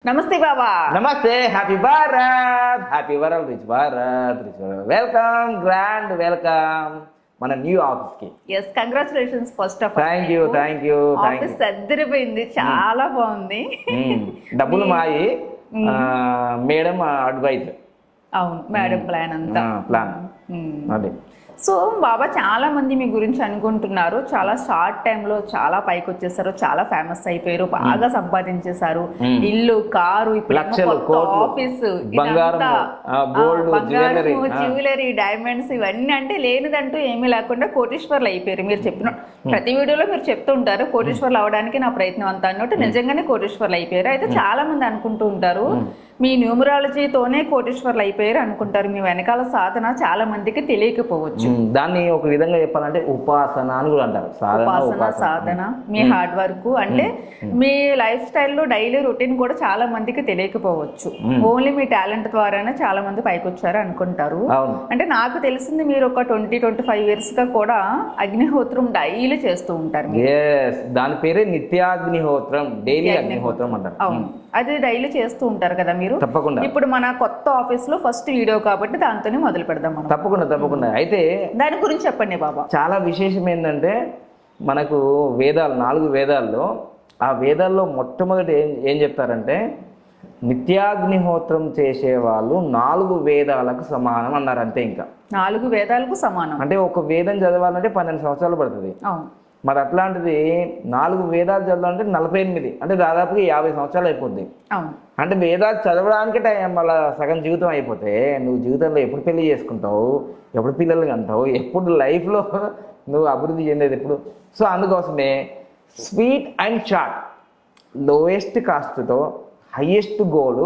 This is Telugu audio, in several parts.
నమస్తే బాబా. నమస్తే. Happy Bharat, happy world, rich Bharat, rich Bharat. Welcome, grand welcome మన న్యూ ఆఫీస్ కి. Yes, congratulations first of all. Thank you. Office అద్దరిపోయింది, చాలా బాగుంది. డబ్బులు మాయి, మేడం అడ్వైజ్. అవును, మేడం ప్లాన్ అంతా ప్లాన్ అదే. సో బాబా, చాలా మంది మీ గురించి అనుకుంటున్నారు, చాలా షార్ట్ టైంలో చాలా పైకి వచ్చేసారు, చాలా ఫేమస్ అయిపోయారు, బాగా సంపాదించేశారు, ఇల్లు, కారు, ఇప్పుడు ఆఫీస్, జ్యువెలరీ, డైమండ్స్, ఇవన్నీ అంటే లేనిదంటూ ఏమీ లేకుండా కోటీశ్వర్లు అయిపోయారు. మీరు చెప్పిన ప్రతి వీడియోలో మీరు చెప్తుంటారు కోటీశ్వర్లు అవడానికి నా ప్రయత్నం అంతా అన్నట్టు నిజంగానే కోటీశ్వర్లు అయిపోయారు. అయితే చాలా మంది అనుకుంటూ ఉంటారు మీ న్యూమరాలజీతోనే కోటీశ్వర్లు అయిపోయారు అనుకుంటారు. మీ వెనకాల సాధన చాలా మందికి తెలియకపోవచ్చు. దాన్ని ఒక విధంగా చెప్పాలంటే ఉపాసన అని కూడా అంటారు. సాధన, మీ హార్డ్ వర్క్, అంటే మీ లైఫ్ స్టైల్లో డైలీ రొటీన్ కూడా చాలా మందికి తెలియకపోవచ్చు. ఓన్లీ మీ టాలెంట్ ద్వారానే చాలా మంది పైకి వచ్చారు అనుకుంటారు. అంటే నాకు తెలిసింది మీరు ఒక 20-25 years గా కూడా అగ్నిహోత్రం డైలీ చేస్తూ ఉంటారు. దాని పేరే నిత్యాగ్నిహోత్రం, డైలీ అగ్నిహోత్రం అంటారు. అవును, అది డైలీ చేస్తూ ఉంటారు కదా మీరు. తప్పకుండా. ఇప్పుడు మన కొత్త ఆఫీస్ లో ఫస్ట్ వీడియో కాబట్టి దాంతోనే మొదలు పెడదాం మనం. తప్పకుండా. అయితే దాని గురించి చెప్పండి బాబా. చాలా విశేషం ఏంటంటే మనకు వేదాలు, 4 వేదాల్లో, ఆ వేదాల్లో మొట్టమొదటి ఏం చెప్తారంటే నిత్యాగ్నిహోత్రం చేసే వాళ్ళు 4 వేదాలకు సమానం అన్నారు. అంతే. ఇంకా 4 వేదాలకు సమానం అంటే ఒక వేదం చదవాలంటే 12 సంవత్సరాలు పడుతుంది. మరి అట్లాంటిది 4 వేదాలు చదవాలంటే 48, అంటే దాదాపుగా 50 సంవత్సరాలు అయిపోద్ది. అంటే వేదాలు చదవడానికి టైం మళ్ళీ సగం జీవితం అయిపోతే నువ్వు జీవితంలో ఎప్పుడు పెళ్లి చేసుకుంటావు, ఎప్పుడు పిల్లలు కంటావు, ఎప్పుడు లైఫ్లో నువ్వు అభివృద్ధి చెందేది ఎప్పుడు? సో అందుకోసమే స్వీట్ అండ్ షార్ట్, లోయెస్ట్ కాస్ట్తో హయ్యెస్ట్ గోల్,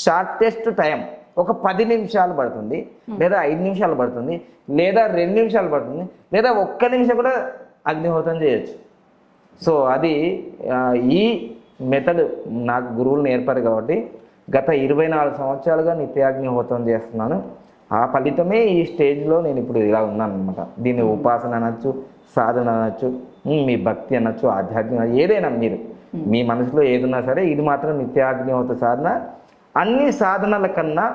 షార్టెస్ట్ టైం ఒక 10 నిమిషాలు పడుతుంది, లేదా 5 నిమిషాలు పడుతుంది, లేదా 2 నిమిషాలు పడుతుంది, లేదా 1 నిమిషం కూడా అగ్నిహోత్రం చేయొచ్చు. సో అది ఈ మెథడ్ నాకు గురువులు నేర్పారు కాబట్టి గత 24 సంవత్సరాలుగా నిత్యాగ్నిహోత్రం చేస్తున్నాను. ఆ ఫలితమే ఈ స్టేజ్లో నేను ఇప్పుడు ఇలా ఉన్నాను అనమాట. దీన్ని ఉపాసన అనొచ్చు, సాధన అనొచ్చు, మీ భక్తి అనొచ్చు, ఆధ్యాత్మిక, ఏదైనా మీరు మీ మనసులో ఏదున్నా సరే, ఇది మాత్రం నిత్యాగ్నిహోత్ర సాధన. అన్ని సాధనల కన్నా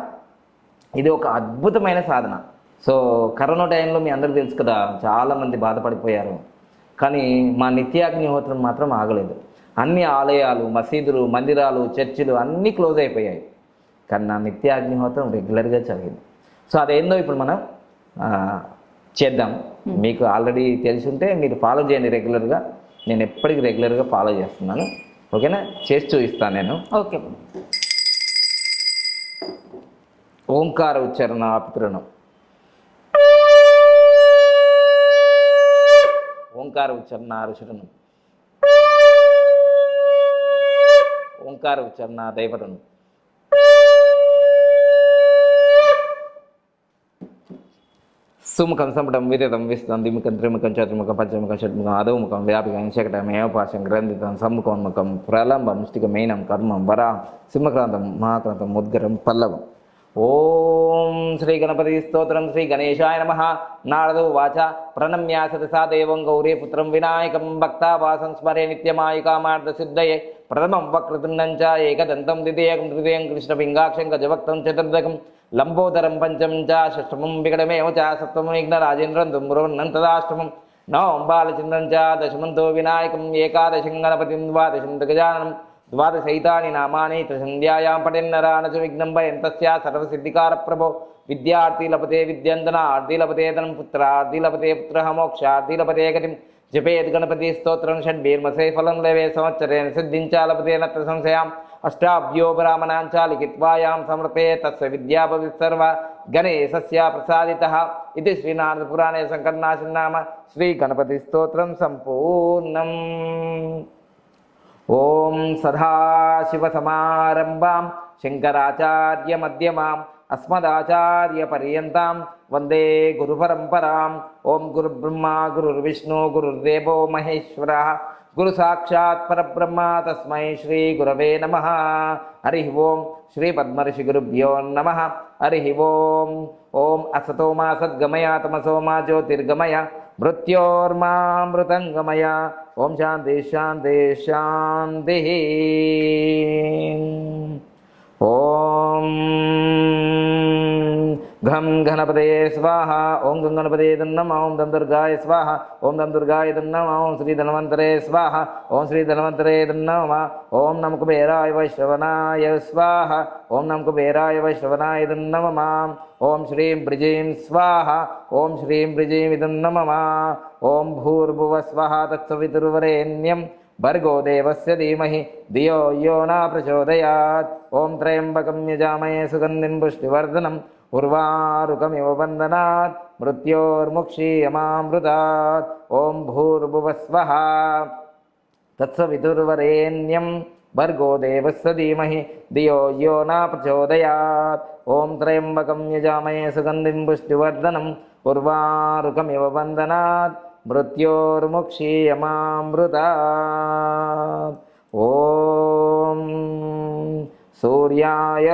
ఇది ఒక అద్భుతమైన సాధన. సో కరోనా టైంలో మీ అందరికీ తెలుసు కదా, చాలామంది బాధపడిపోయారు. కానీ మా నిత్యాగ్నిహోత్రం మాత్రం ఆగలేదు. అన్ని ఆలయాలు, మసీదులు, మందిరాలు, చర్చిలు అన్నీ క్లోజ్ అయిపోయాయి. కానీ నా నిత్యాగ్నిహోత్రం రెగ్యులర్గా జరిగింది. సో అదేందో ఇప్పుడు మనం చేద్దాం. మీకు ఆల్రెడీ తెలిసి ఉంటే మీరు ఫాలో చేయండి రెగ్యులర్గా. నేను ఎప్పటికీ రెగ్యులర్గా ఫాలో చేస్తున్నాను. ఓకేనా? చేసి చూపిస్తాను నేను. ఓకే. ఓంకార ఉచ్చారణ ఆపుత్రణం. ఓంకార ఉచ్చారణ ఆరుషరణం. ఓంకార ఉచ్చారణ దైవరణం. సుముఖం సంపుటం విదితం విస్తం దిముఖం త్రిముఖం చతుర్ముఖం పంచముఖం షట్ముఖం అధోముఖం వ్యాపికం శకటం ఏమపాశం గ్రంథితం సమ్ముఖోన్ముఖం ప్రలంబం ముష్టికమేనం కర్మం వరా సింహక్రాంతం మహాక్రాంతం ముద్గరం పల్లవం. ఓం శ్రీ గణపతి స్తోత్రం. శ్రీ గణేశాయ నమః. నారదో వాచ ప్రణమ్య సతసా దేవం గౌరీ పుత్రం వినాయకం భక్తావాసం స్మరే నిత్యమాయ కామార్థ సిద్ధయే. ప్రథమం వక్రతుండం చ ఏకదంతం ద్వితీయం తృతీయం కృష్ణపింగాక్షం గజభక్తం చతుర్దకం లంబోదరం పంచం చ షష్టమం వికటమేవ చ సప్తమం విఘ్నరాజేంద్రం దుమ్మురోన్నం తదాష్టమం నవం బాలచంద్రం చ దశమంతో వినాయకం ఏకాదశం గణపతిం ద్వాదశం గజాననం ద్వాదశైతాని నామాని త్రిసంధ్యాయాం పఠెన్నరానచ విఘ్నం భయంతస్య సర్వసిద్ధికార ప్రభో. విద్యార్థి లభతే విద్యంతన, ఆర్ధి లభతే ధనం, పుత్రార్థి లభతే పుత్ర, మోక్షార్థి లభతే గతిం. జపేద్ గణపతి స్తోత్రం షడ్భీర్మసే ఫలం లవే సంవత్సరేణ సిద్ధించా లభతే నత్ర సంశయాం. అష్టాభ్యో బ్రాహ్మణాంచ లిఖిత్వాయాం సమర్పే తస్య విద్యా భవిస్సర్వ గణేశస్య ప్రసాదితః. ఇది శ్రీనారద పురాణే సంకర్ణాశనామ శ్రీ గణపతి స్తోత్రం సంపూర్ణం. ఓం సదాశివసమారంభాం శంకరాచార్య మధ్యమాం అస్మదాచార్య పర్యంతాం వందే గురు పరంపరాం. ఓం గురు బ్రహ్మ గురుర్విష్ణు గురుర్దేవో మహేశ్వర గురు సాక్షాత్ పరబ్రహ్మ తస్మై శ్రీ గురవే నమః. హరి ఓం. శ్రీ పద్మర్షి గురుభ్యో నమః. హరి ఓం. ఓం అసతో మా సద్గమయ తమసో మా జ్యోతిర్గమయ మృత్యోర్మామృతంగమయ. ఓం శాంతి శాంతి శాంతి. ఓం ఘం గణపతయే స్వాహ. ఓం గం గణపతయే నమః. ఓం దం దుర్గాయ స్వాహ. ఓం దం దుర్గాయ నమః. ఓం శ్రీ ధన్వంతరే స్వాహ. ఓం శ్రీ ధన్వంతరే నమః. ఓం నమ కుబేరాయ వైశ్రవణాయ స్వాహ. ఓం నమ కుబేరాయ వైశ్రవణాయ నమః. ఓం శ్రీం బ్రిజీం స్వాహ. ఓం శ్రీం బ్రిజీం ఇదం నమః. ఓం భూర్భువః స్వః తత్సవితుర్వరేణ్యం భర్గో దేవస్య ధీమహి ధియో యో న ప్రచోదయాత్. ఓం త్రయంబకం యజామహే సుగంధిం పుష్టివర్ధనం ఉర్వారుకమివ బంధనాత్ మృత్యోర్ముక్షీయమామృతాత్. ఓం భూర్భువః స్వః తత్సవితుర్వరేణ్యం భర్గో దేవస్య ధీమహి ధియో యో న ప్రచోదయాత్. ఓం త్రయంబకం యజామహే సుగంధిం పుష్టివర్ధనం ఉర్వారుకమివ బంధనాత్ మృత్యోర్ముక్షీయమామృతాత్. ఓం సూర్యాయ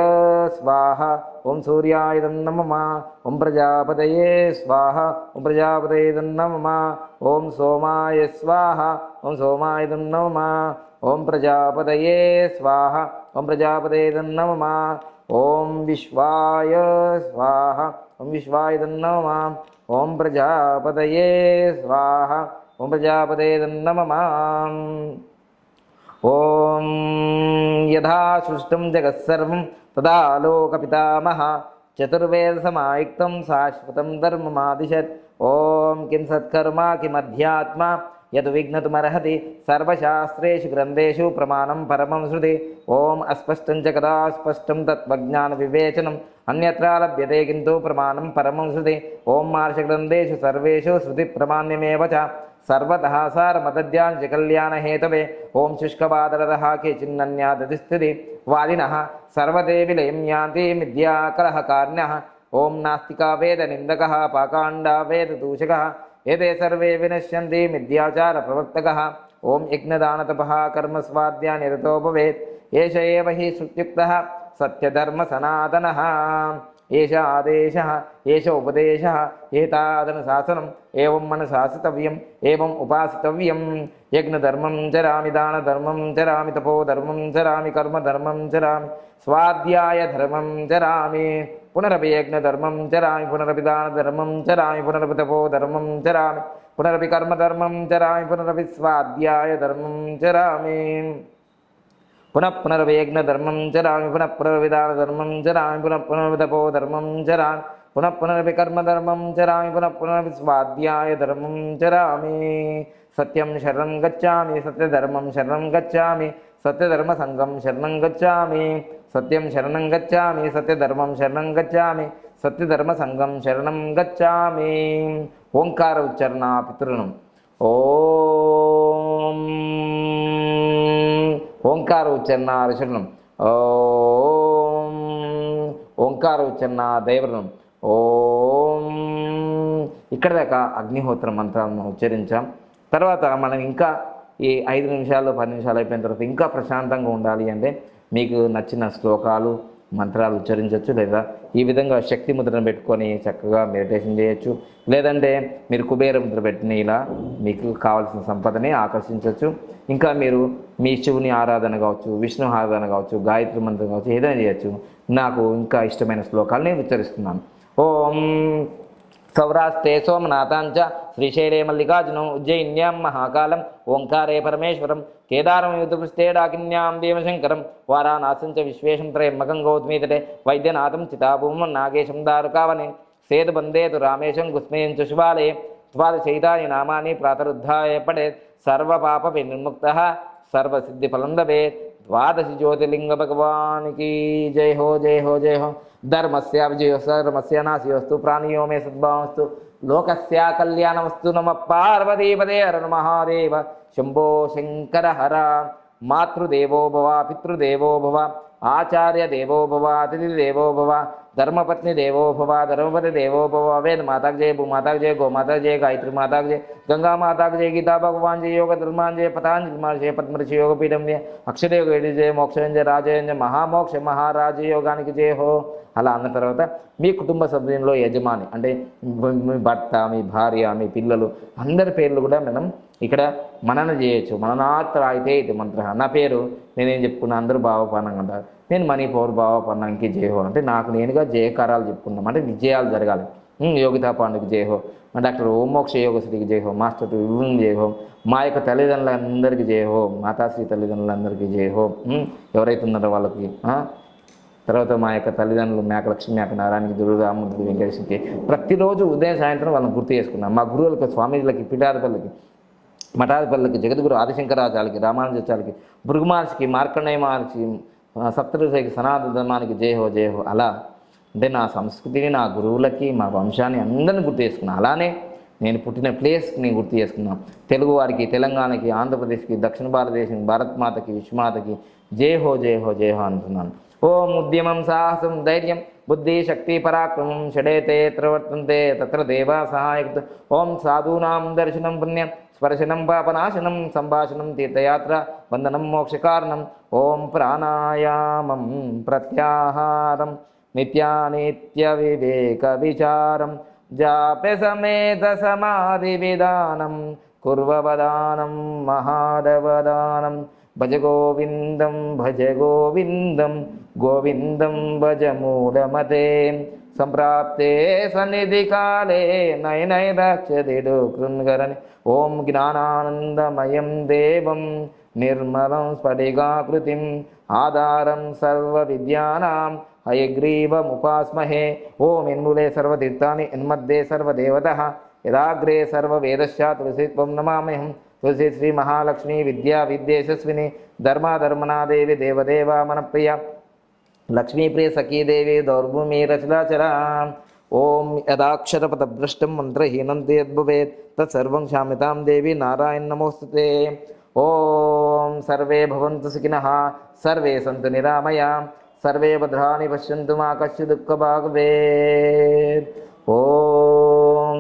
స్వాహ. ఓం సూర్యాయ నమః. ఓం ప్రజాపతయే స్వాహ. ఓం ప్రజాపతయే నమః. ఓం సోమాయ స్వాహ. ఓం సోమాయ నమః. ఓం ప్రజాపతయే స్వాహ. ఓం ప్రజాపతయే నమః. ఓం విశ్వాయ స్వాహ. ఓం విశ్వాయ నమః. ఓం ప్రజాపతయే స్వాహ. ఓం ప్రజాపతయే నమః. ఓం యథా సృష్టం జగత్సర్వం తదా లోకపితామహ చతుర్వేద సమాయుక్తం శాశ్వతం ధర్మమాదిశత్. ఓం కిం సత్కర్మ కిమధ్యాత్మ యద్ విఘ్నతుమర్హతి సర్వశాస్త్రేషు గ్రంథేషు ప్రమాణం పరమం శృతి. ఓం అస్పష్టం చ కదా స్పష్టం తత్వజ్ఞాన వివేచనం అన్యత్ర లభ్యతే కింటు ప్రమాణం పరమం శృతి. ఓం మార్షగ్రంథేషు సర్వేషు శృతి ప్రమాణ్యమేవ చ సర్వతః సారమతద్యాన్ చ కళ్యాణహేతవే. ఓం శుష్కవాదరదః కేచిన్నన్యాదతిస్థితి వాదినః సర్వతే విలయం యాంతి మిథ్యాకలహకార్ణః. ఓం నాస్తికా వేద నిందకః పాకాండా వేద దూషకः ఏతే సర్వే వినశ్యంతి మిథ్యాచార ప్రవర్తకः. ఓం యజ్ఞదానతపః కర్మ స్వాధ్యాయ నిరతో భవేత్. ఏష ఏవ హి శృత్యుక్తః సత్యధర్మ సనాతనః. ఏష ఆదేశः ఏష ఉపదేశः ఏతాదనుశాసనం ఏవం మనశాసితవ్యం ఏవం ఉపాసితవ్యం. యజ్ఞధర్మం చరామి దానధర్మం చరామి తపోధర్మం చరామి కర్మధర్మం చరామి స్వాధ్యాయ ధర్మం చరామి. పునరపి యజ్ఞధర్మం చరామి పునరపి దానధర్మం చరామి పునరపి తపోధర్మం చరామి పునరపి కర్మధర్మం చరామి పునరపి స్వాధ్యాయ ధర్మం చరామి. పునః పునరపి యజ్ఞధర్మం చరామి పునః పునరపి దానధర్మం చరామి పునః పునరపి తపోధర్మం చరామి పునః పునరపి కర్మధర్మం చరామి పునః పునరపి స్వాధ్యాయ ధర్మం చరామి. సత్యం శరణం గచ్ఛామి సత్యధర్మం శరణం గచ్ఛామి సత్యధర్మ సంఘం శరణం గచ్ఛామి. సత్యం శరణం గచ్ఛామి సత్యధర్మం శరణం గచ్ఛామి సత్యధర్మ సంఘం శరణం గచ్ఛామి. ఓంకార ఉచ్చారణ పితృణం. ఓం ఓంకార ఉచ్చారణ ఋషణం. ఓం ఓంకార ఉచ్చారణ దైవరణం. ఓం ఇక్కడ దాకా అగ్నిహోత్ర మంత్రాలను ఉచ్చరించాం. తర్వాత మనం ఇంకా ఈ 5 నిమిషాలు 10 నిమిషాలు అయిపోయిన తర్వాత ఇంకా ప్రశాంతంగా ఉండాలి అంటే మీకు నచ్చిన శ్లోకాలు మంత్రాలు ఉచ్చరించవచ్చు, లేదా ఈ విధంగా శక్తి ముద్రను పెట్టుకొని చక్కగా మెడిటేషన్ చేయొచ్చు, లేదంటే మీరు కుబేర ముద్ర పెట్టిన ఇలా మీకు కావాల్సిన సంపదని ఆకర్షించవచ్చు. ఇంకా మీరు మీ శివుని ఆరాధన కావచ్చు, విష్ణు ఆరాధన కావచ్చు, గాయత్రి మంత్రం కావచ్చు, ఏదైనా చేయొచ్చు. నాకు ఇంకా ఇష్టమైన శ్లోకాలు నేను ఉచ్చరిస్తున్నాను. ఓం సౌరాష్ట్రే సోమనాథాంచ శ్రీశైలే మల్లికార్జునం ఉజ్జయిన్యాం మహాకాలం ఓంకారే పరమేశ్వరం కేదారం యుద్ధపృష్ఠే డాకిన్యాం దేవశంకరం వారాణాసం చ విశ్వేశం త్రయంబకం గౌతమీతటే వైద్యనాథం చితాభూమం నాగేశం దారుకావనే సేతుబందేతు రామేశం గుస్మేయం చ శుభాలయే ద్వాదశైతాని నామాని ప్రాతరుద్ధాయ పఠేత్ సర్వపాప వినిర్ముక్తః సర్వసిద్ధిఫలం లభేత్. ద్వాదశి జ్యోతిర్లింగ భగవానికి జై హో జై హో జై హో. ధర్మస్య విజయోస్తు ధర్మస్య నాశయోస్తు ప్రాణియో మే సద్భావస్తు లోకస్య కళ్యాణమస్తు. నమ పార్వతీపదే హర మహాదేవ శంభో శంకర హర. మాతృదేవో భవ పితృదేవో భవ ఆచార్య దేవో భవ అతిథి దేవో భవ धर्मपत्नी देवो भव, धर्मपति देवो भव, वेद माता जय, भू माता जय, गौ माता जय, गायत्री माता जय, गंगा माता जय, गीता भगवान जय, योग धर्मान जय, पतंजलि महर्षि जय, पद्मऋषि योग पीठम जय, अक्षर योग जय, मोक्ष जय, రాజయోగ మహామోక్ష మహారాజ యోగానికి జయ హో. అలా అన్న తర్వాత మీ కుటుంబ సభ్యుల్లో యజమాని అంటే మీ భర్త, మీ భార్య, మీ పిల్లలు అందరి పేర్లు కూడా మనం ఇక్కడ మనన చేయొచ్చు. మననాత్ర అయితే ఇది మంత్ర. నా పేరు నేనేం చెప్పుకున్నా, అందరూ భావపానంగా అంటారు. నేను మణిపూర్ భావపానంకి జయహో అంటే నాకు నేనుగా జయకారాలు చెప్పుకున్నాం, అంటే విజయాలు జరగాలి. యోగితా పాండుకి జయహో, డాక్టర్ ఓం మోక్ష యోగశ్రీకి జయహో, మాస్టర్ విభుం జయహో, మా యొక్క తల్లిదండ్రులందరికీ జయహో, మాతాశ్రీ తల్లిదండ్రులందరికీ జయహో, ఎవరైతే ఉన్నారో వాళ్ళకి. తర్వాత మా యొక్క తల్లిదండ్రులు మేక లక్ష్మి, మేక నారాయణకి, దుర్గాముద్రుడు, వెంకటేశ్వరికి ప్రతిరోజు ఉదయం సాయంత్రం వాళ్ళని గుర్తు చేసుకున్నాం. మా గురువులకి, స్వామీజీలకి, పీఠాధిపతులకి, మఠాధిపతులకి, జగద్గురు ఆదిశంకరాచార్యకి, రామానుజాచార్యకి, భృగు మహర్షికి, మార్కండేయ మహర్షి, సప్తఋషికి, సనాతన ధర్మానికి జయహో జయహో. అలా అంటే నా సంస్కృతిని, నా గురువులకి, మా వంశాన్ని అందరిని గుర్తు చేసుకున్నాను. అలానే నేను పుట్టిన ప్లేస్ని గుర్తు చేసుకున్నాను. తెలుగు వారికి, తెలంగాణకి, ఆంధ్రప్రదేశ్కి, దక్షిణ భారతదేశం, భారత్ మాతకి, విశ్వమాతకి జయహో జయహో జయహో అంటున్నాను. ఓం ఉద్యమం సాహసం ధైర్యం బుద్ధి శక్తి పరాక్రమం షడేతే వర్తంతే తత్ర దేవా సహాయకృత. ఓం సాధూనాం దర్శనం పుణ్యం స్పర్శనం పాపనాశనం సంభాషణం తీర్థయాత్ర వందనం మోక్షకారణం. ఓం ప్రాణాయామం ప్రత్యాహారం నిత్యానిత్య వివేక విచారం జాప్య సమేత సమాధి విధానం కుర్వవదానం మహాదవదానం. భజ గోవిందం గోవిందం భజ మూఢమతే. సంప్రాప్తే సన్నిధి కాలే నైనైరాక్షదిడు కృంగరణి. ఓం జ్ఞానానందమయం దేవం నిర్మలం స్ఫటికాకృతిం ఆధారం సర్వ విద్యానాం హయగ్రీవముపాస్మహే. ఓం ఎన్మూలే సర్వతీర్థాని యన్మధ్యే సర్వదేవతః యదాగ్రే సర్వవేదశ్చ తులసీత్వం నమామ్యహం. తులసి శ్రీ మహాలక్ష్మి విద్యా విద్యేశస్విని ధర్మాధర్మనాదేవి దేవదేవా మనప్రియ లక్ష్మీప్రియ సఖీదేవి దౌర్భూమి రచలాచరా. ఓం యదాక్షరపదభ్రష్టం మంత్రహీనం యద్భవేత్ తత్సర్వం క్షామ్యతాం దేవి నారాయణ నమోస్తుతే. ఓం సర్వే భవంతు సుఖినః సర్వే సంతు నిరామయాం సర్వే భద్రాణి పశ్యంతు మా కశ్చిద్ దుఃఖభాగ్ భవేత్. ఓం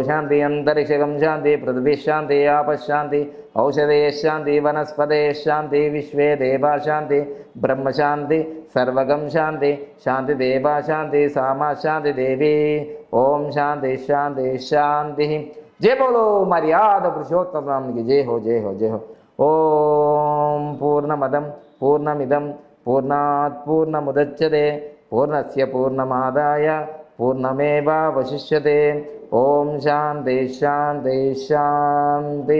శాంతి అంతరిక్షగం శాంతి పృథివీ శాంతి ఆపశాంతి ఔషధే శాంతి వనస్పతే శాంతి విశ్వే దేవా శాంతి బ్రహ్మశాంతి సర్వగం శాంతి శాంతి దేవా శాంతి సామా శాంతి దేవి. ఓం శాంతి శాంతి శాంతి. జయ బోలో మర్యాద పురుషోత్తమానికి జయ హో జయ హో జయ హో. ఓం పూర్ణమదం పూర్ణమిదం పూర్ణాత్ పూర్ణముదచ్యతే పూర్ణస్య పూర్ణమాదాయ పూర్ణమేవావశిష్యతే. ఓం శాంతి శాంతి శాంతి.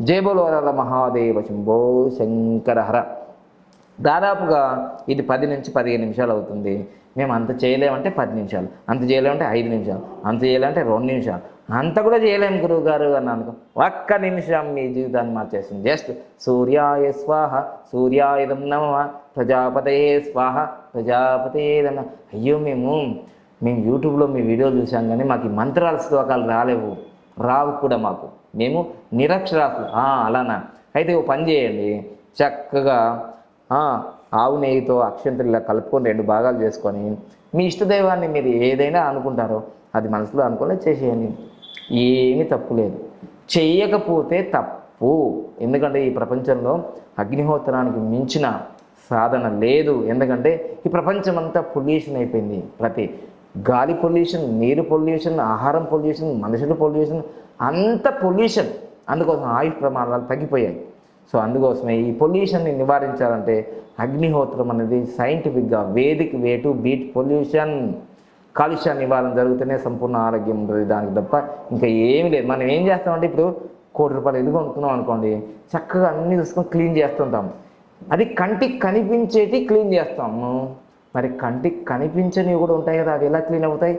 జయ బోలో మహాదేవ శంభో శంకర హర. దాదాపుగా ఇది 10 నుంచి 15 నిమిషాలు అవుతుంది. మేము అంత చేయలేమంటే 10 నిమిషాలు, అంత చేయలేమంటే 5 నిమిషాలు, అంత చేయాలంటే 2 నిమిషాలు, అంత కూడా చేయలేము గురువు గారు అని అనుకో. 1 నిమిషం మీ జీవితాన్ని మార్చేస్తుంది. జస్ట్ సూర్యాయ స్వాహ సూర్యాయుధం నమః ప్రజాపతయే స్వాహ ప్రజాపతయే నమః. అయ్యో మేము యూట్యూబ్లో మీ వీడియోలు చూసాం కానీ మాకు ఈ మంత్రాల శ్లోకాలు రావు కూడా మాకు. మేము నిరక్షరాస్తులు. అలానా? అయితే ఓ పని చేయండి, చక్కగా ఆవు నెయ్యితో అక్షంతలు ఇలా కలుపుకొని 2 భాగాలు చేసుకొని మీ ఇష్టదైవాన్ని మీరు ఏదైనా అనుకుంటారో అది మనసులో అనుకోలే చేసేయండి. ఏమీ తప్పు లేదు. చెయ్యకపోతే తప్పు. ఎందుకంటే ఈ ప్రపంచంలో అగ్నిహోత్రానికి మించిన సాధన లేదు. ఎందుకంటే ఈ ప్రపంచం అంతా పొల్యూషన్ అయిపోయింది. ప్రతి గాలి పొల్యూషన్, నీరు పొల్యూషన్, ఆహారం పొల్యూషన్, మనుషుల పొల్యూషన్, అంత పొల్యూషన్. అందుకోసం ఆయుష్ ప్రమాణాలు తగ్గిపోయాయి. సో అందుకోసమే ఈ పొల్యూషన్ని నివారించాలంటే అగ్నిహోత్రం అనేది సైంటిఫిక్గా Vedic way to beat pollution. కాలుష్య నివారణ జరిగితేనే సంపూర్ణ ఆరోగ్యం ఉంటుంది. దానికి తప్ప ఇంకా ఏమీ లేదు. మనం ఏం చేస్తామంటే ఇప్పుడు ₹1,00,000 ఇల్లు కొనుక్కున్నాం అనుకోండి, చక్కగా అన్నీ చూసుకొని క్లీన్ చేస్తుంటాం. అది కంటికి కనిపించేటి క్లీన్ చేస్తాము. మరి కంటికి కనిపించనివి కూడా ఉంటాయి కదా, అవి ఎలా క్లీన్ అవుతాయి?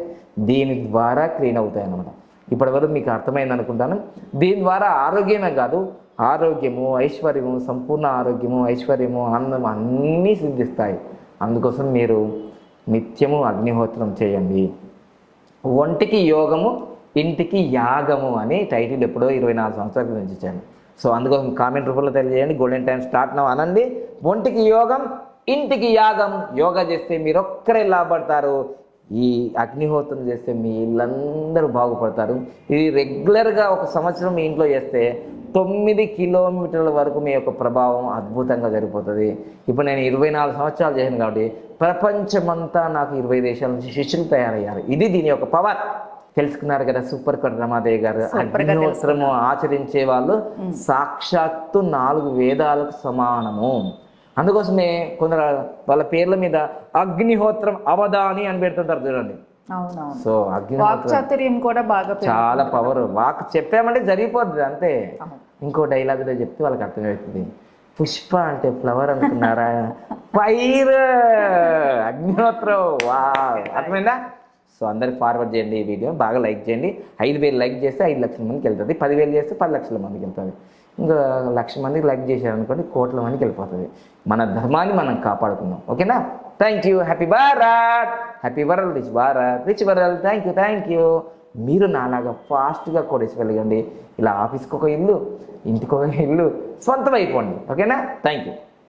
దీని ద్వారా క్లీన్ అవుతాయి అన్నమాట. ఇప్పటివరకు మీకు అర్థమైంది అనుకుంటాను. దీని ద్వారా ఆరోగ్యమే కాదు, ఆరోగ్యము, ఐశ్వర్యము, సంపూర్ణ ఆరోగ్యము, ఐశ్వర్యము, ఆనందం అన్నీ సిద్ధిస్తాయి. అందుకోసం మీరు నిత్యము అగ్నిహోత్రం చేయండి. ఒంటికి యోగము, ఇంటికి యాగము అని టైటిల్ ఎప్పుడో 24 సంవత్సరాల నుంచి ఇచ్చాను. సో అందుకోసం కామెంట్ రూపంలో తెలియజేయండి. గోల్డెన్ టైం స్టార్ట్ నౌ అనండి. ఒంటికి యోగం ఇంటికి యాగం. యోగా చేస్తే మీరు ఒక్కరే లాభపడతారు. ఈ అగ్నిహోత్రం చేస్తే మీ ఇళ్ళందరూ బాగుపడతారు. ఇది రెగ్యులర్గా 1 సంవత్సరం మీ ఇంట్లో చేస్తే 9 కిలోమీటర్ల వరకు మీ యొక్క ప్రభావం అద్భుతంగా జరిగిపోతుంది. ఇప్పుడు నేను 24 సంవత్సరాలు చేశాను కాబట్టి ప్రపంచమంతా నాకు 20 దేశాల నుంచి శిష్యులు తయారయ్యారు. ఇది దీని యొక్క పవర్. తెలుసుకున్నారు కదా సూపర్ కట్ రమాదేవి గారు. అగ్నిహోత్రము ఆచరించే వాళ్ళు సాక్షాత్తు 4 వేదాలకు సమానము. అందుకోసమే కొందరు వాళ్ళ పేర్ల మీద అగ్నిహోత్రం అవధాని అని పెడుతుంటారు చూడండి. సో అగ్నిహోత్రం కూడా బాగా చాలా పవర్. వాక్ చెప్పామంటే జరిగిపోద్ది అంతే. ఇంకో డైలాగులో చెప్తే వాళ్ళకి అర్థమవుతుంది. పుష్ప అంటే ఫ్లవర్ అనుకున్నారా, ఫైర్ అగ్నిహోత్రం. వా అర్థమైందా? సో అందరికి ఫార్వర్డ్ చేయండి ఈ వీడియో, బాగా లైక్ చేయండి. 5,000 లైక్ చేస్తే 5 లక్షల మందికి వెళ్తుంది. 10,000 చేస్తే 10 లక్షల మందికి వెళ్తుంది. ఇంకా 1,00,000 మందికి లైక్ చేశారనుకోండి కోట్ల మందికి వెళ్ళిపోతుంది. మన ధర్మాన్ని మనం కాపాడుకుందాం. ఓకేనా? Thank you. Happy Bharat, happy world, rich Bharat, rich world. Thank you. మీరు నాలాగా ఫాస్ట్గా కొడేసి వెళ్ళండి. ఇలా ఆఫీస్కి ఒక ఇల్లు, ఇంటికి ఒక ఇల్లు, సొంతం అయిపోండి. ఓకేనా? Thank you.